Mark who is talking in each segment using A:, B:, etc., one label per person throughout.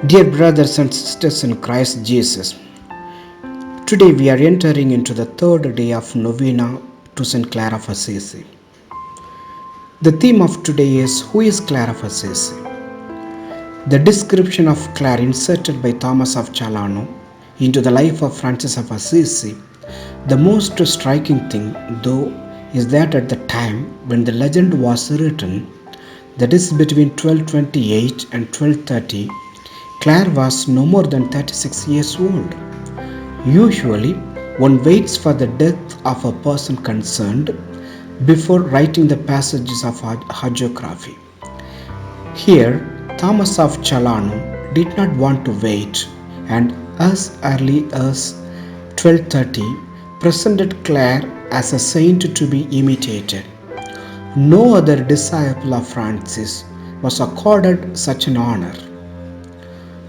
A: Dear brothers and sisters in Christ Jesus, today we are entering into the third day of Novena to St.Clare of Assisi. The theme of today is Who is Clare of Assisi? The description of Clare inserted by Thomas of Celano into the life of Francis of Assisi. The most striking thing, though, is that at the time when the legend was written, that is between 1228 and 1230, Clare was no more than 36 years old. Usually, one waits for the death of a person concerned before writing the passages of hagiography. Here, Thomas of Celano did not want to wait, and as early as 1230 presented Clare as a saint to be imitated. No other disciple of Francis was accorded such an honor.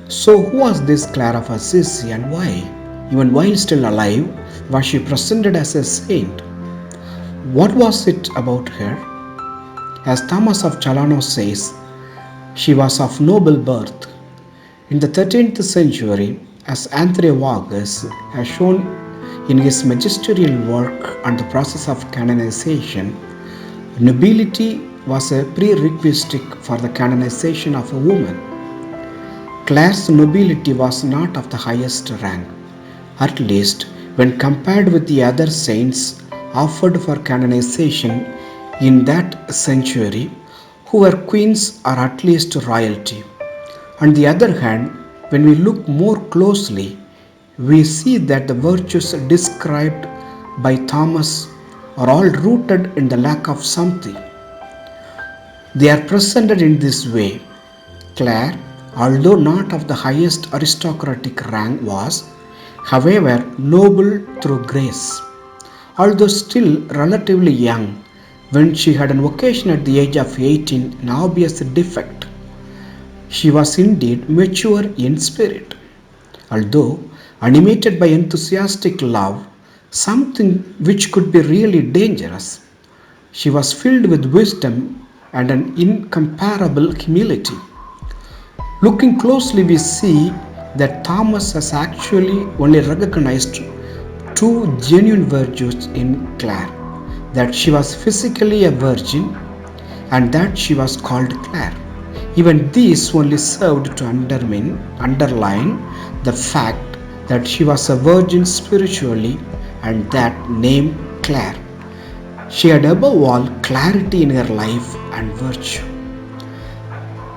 A: So who was this Clare of Assisi and why, even while still alive, was she presented as a saint? What was it about her? As Thomas of Celano says, she was of noble birth. In the 13th century, as Antony Raj has shown in his magisterial work on the process of canonization, nobility was a prerequisite for the canonization of a woman. Clare's nobility was not of the highest rank, at least when compared with the other saints offered for canonization in that century, who were queens or at least royalty. On the other hand, when we look more closely, we see that the virtues described by Thomas are all rooted in the lack of something. They are presented in this way. Clare, although not of the highest aristocratic rank, was, however, noble through grace. Although still relatively young, when she had an vocation at the age of 18, an obvious defect, she was indeed mature in spirit. Although animated by enthusiastic love, something which could be really dangerous, she was filled with wisdom and an incomparable humility. Looking closely, we see that Thomas has actually only recognized two genuine virtues in Clare, that she was physically a virgin and that she was called Clare. Even these only served to underline the fact that she was a virgin spiritually and that name Clare. She had above all clarity in her life and virtue.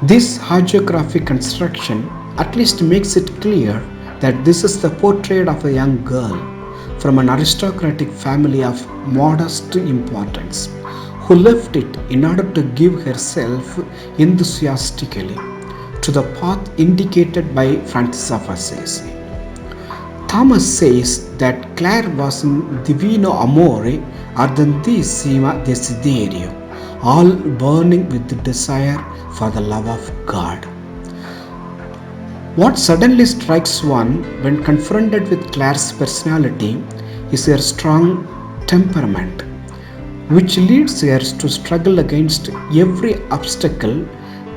A: This hagiographic construction at least makes it clear that this is the portrait of a young girl from an aristocratic family of modest importance, who left it in order to give herself enthusiastically to the path indicated by Francis of Assisi. Thomas says that Clare was in divino amore ardentissima desiderio, all burning with the desire for the love of God. What suddenly strikes one when confronted with Clare's personality is her strong temperament, which leads her to struggle against every obstacle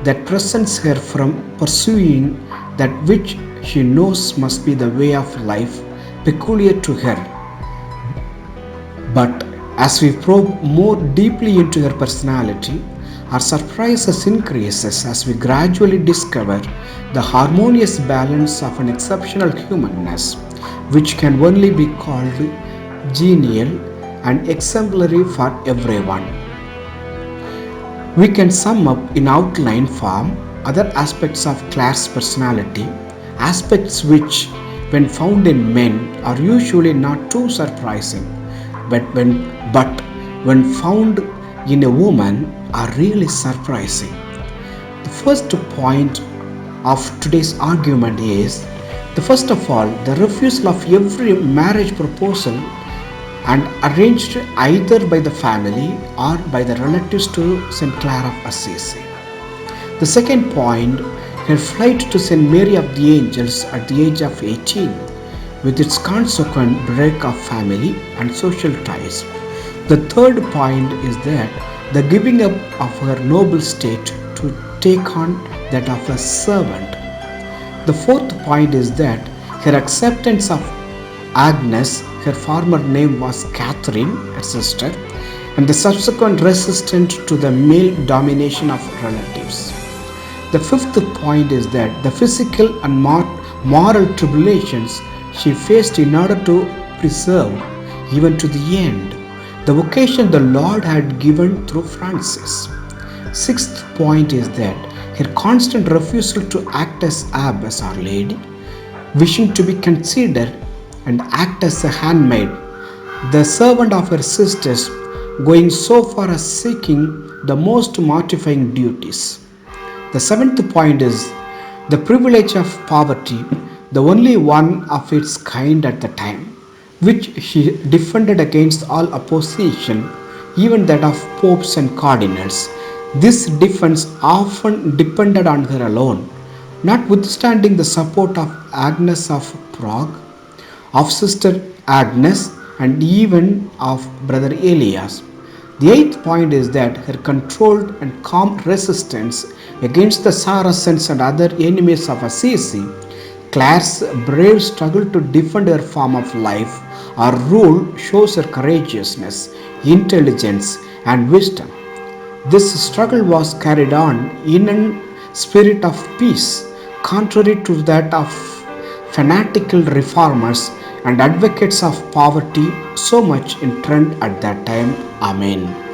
A: that prevents her from pursuing that which she knows must be the way of life peculiar to her. But as we probe more deeply into her personality, our surprise increases as we gradually discover the harmonious balance of an exceptional humanness, which can only be called genial and exemplary for everyone. We can sum up in outline form other aspects of Clare's personality, aspects which, when found in men, are usually not too surprising, but when found in a woman are really surprising. The first point of today's argument is first of all the refusal of every marriage proposal and arranged either by the family or by the relatives to St. Clare of Assisi. The second point, her flight to St. Mary of the Angels at the age of 18, with its consequent break of family and social ties. The third point is that the giving up of her noble state to take on that of a servant. The fourth point is that her acceptance of Agnes, her former name was Catherine, her sister, and the subsequent resistance to the male domination of relatives. The fifth point is that the physical and moral tribulations she faced in order to preserve, even to the end, the vocation the Lord had given through Francis. Sixth point is that her constant refusal to act as Ab as Our Lady, wishing to be considered and act as a handmaid, the servant of her sisters, going so far as seeking the most mortifying duties. The seventh point is the privilege of poverty, the only one of its kind at the time, which she defended against all opposition, even that of popes and cardinals. This defense often depended on her alone, notwithstanding the support of Agnes of Prague, of Sister Agnes, and even of Brother Elias. The eighth point is that her controlled and calm resistance against the Saracens and other enemies of Assisi, Clare's brave struggle to defend her form of life or rule, shows her courageousness, intelligence, and wisdom. This struggle was carried on in a spirit of peace, contrary to that of fanatical reformers and advocates of poverty so much in trend at that time. Amen.